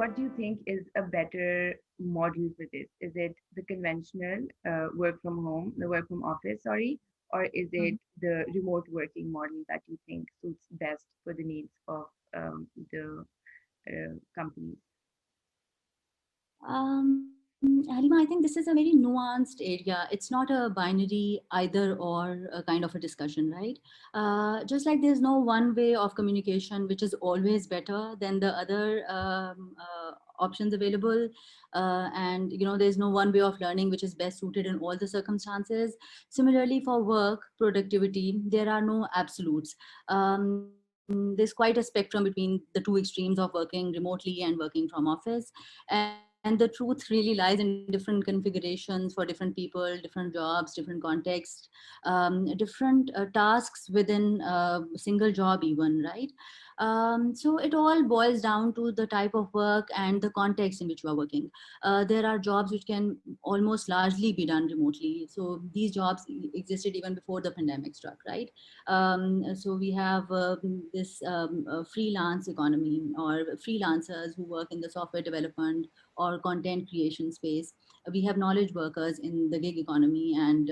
what do you think is a better model for this? Is it the conventional work from home, the work from office, sorry, or is it the remote working model that you think suits best for the needs of the companies? Halima, I think this is a very nuanced area. It's not a binary either or kind of a discussion, right? Just like there's no one way of communication which is always better than the other options available, and there's no one way of learning which is best suited in all the circumstances. Similarly, for work productivity, there are no absolutes. There's quite a spectrum between the two extremes of working remotely and working from office. And the truth really lies in different configurations for different people, different jobs, different contexts, different tasks within a single job even, right? So it all boils down to the type of work and the context in which you are working. There are jobs which can almost largely be done remotely. So these jobs existed even before the pandemic struck, right? So we have this freelance economy, or freelancers who work in the software development or content creation space. We have knowledge workers in the gig economy, and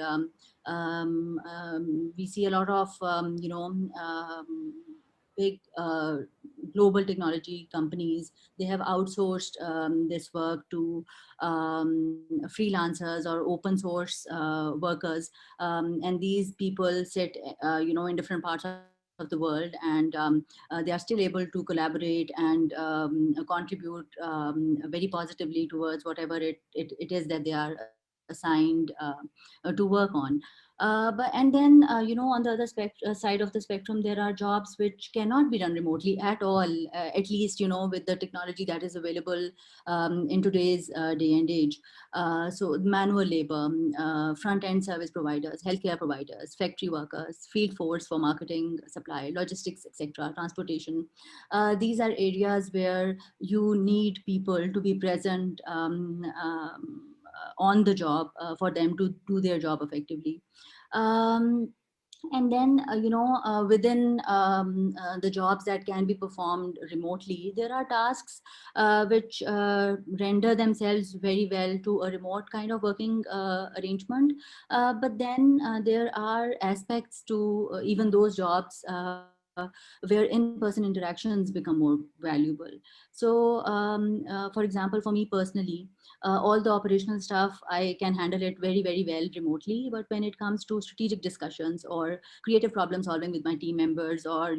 we see a lot of big global technology companies. They have outsourced this work to freelancers or open source workers, and these people sit in different parts of the world, and they are still able to collaborate and contribute very positively towards whatever it is that they are assigned to work on. And then, on the other side of the spectrum, there are jobs which cannot be done remotely at all, at least, with the technology that is available in today's day and age. So manual labor, front end service providers, healthcare providers, factory workers, field force for marketing, supply, logistics, etc., transportation. These are areas where you need people to be present on the job for them to do their job effectively. Um, and then within the jobs that can be performed remotely, there are tasks which render themselves very well to a remote kind of working arrangement. But then there are aspects to even those jobs where in-person interactions become more valuable. So for example, for me personally, all the operational stuff, I can handle it very, very well remotely. But when it comes to strategic discussions or creative problem solving with my team members, or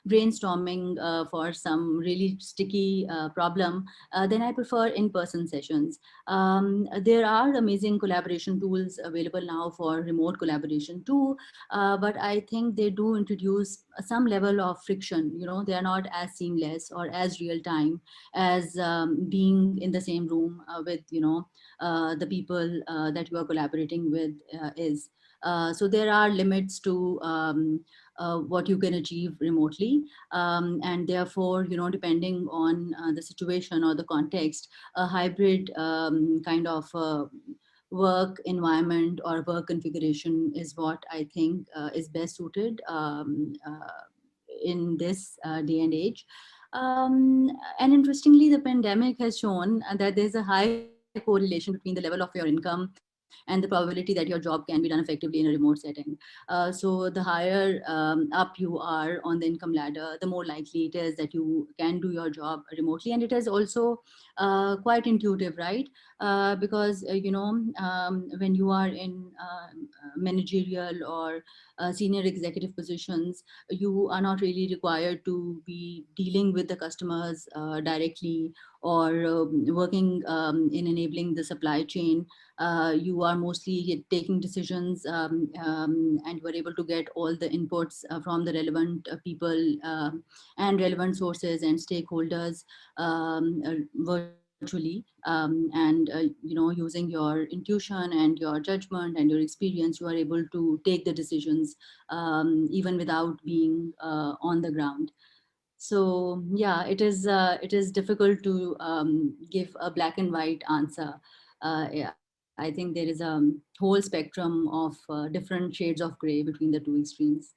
brainstorming for some really sticky problem, then I prefer in-person sessions. There are amazing collaboration tools available now for remote collaboration too, but I think they do introduce some level of friction. They are not as seamless or as real time as being in the same room with the people that you are collaborating with is. So there are limits to what you can achieve remotely, and therefore, depending on the situation or the context, a hybrid kind of work environment or work configuration is what I think is best suited in this day and age. And interestingly, the pandemic has shown that there's a high correlation between the level of your income and the probability that your job can be done effectively in a remote setting. So the higher up you are on the income ladder, the more likely it is that you can do your job remotely. And it is also quite intuitive, right? Because when you are in managerial or senior executive positions, you are not really required to be dealing with the customers directly, or working in enabling the supply chain. You are mostly taking decisions, and you are able to get all the inputs from the relevant people and relevant sources and stakeholders virtually, and using your intuition and your judgment and your experience, you are able to take the decisions even without being on the ground. So yeah, it is difficult to give a black and white answer. Yeah, I think there is a whole spectrum of different shades of gray between the two extremes.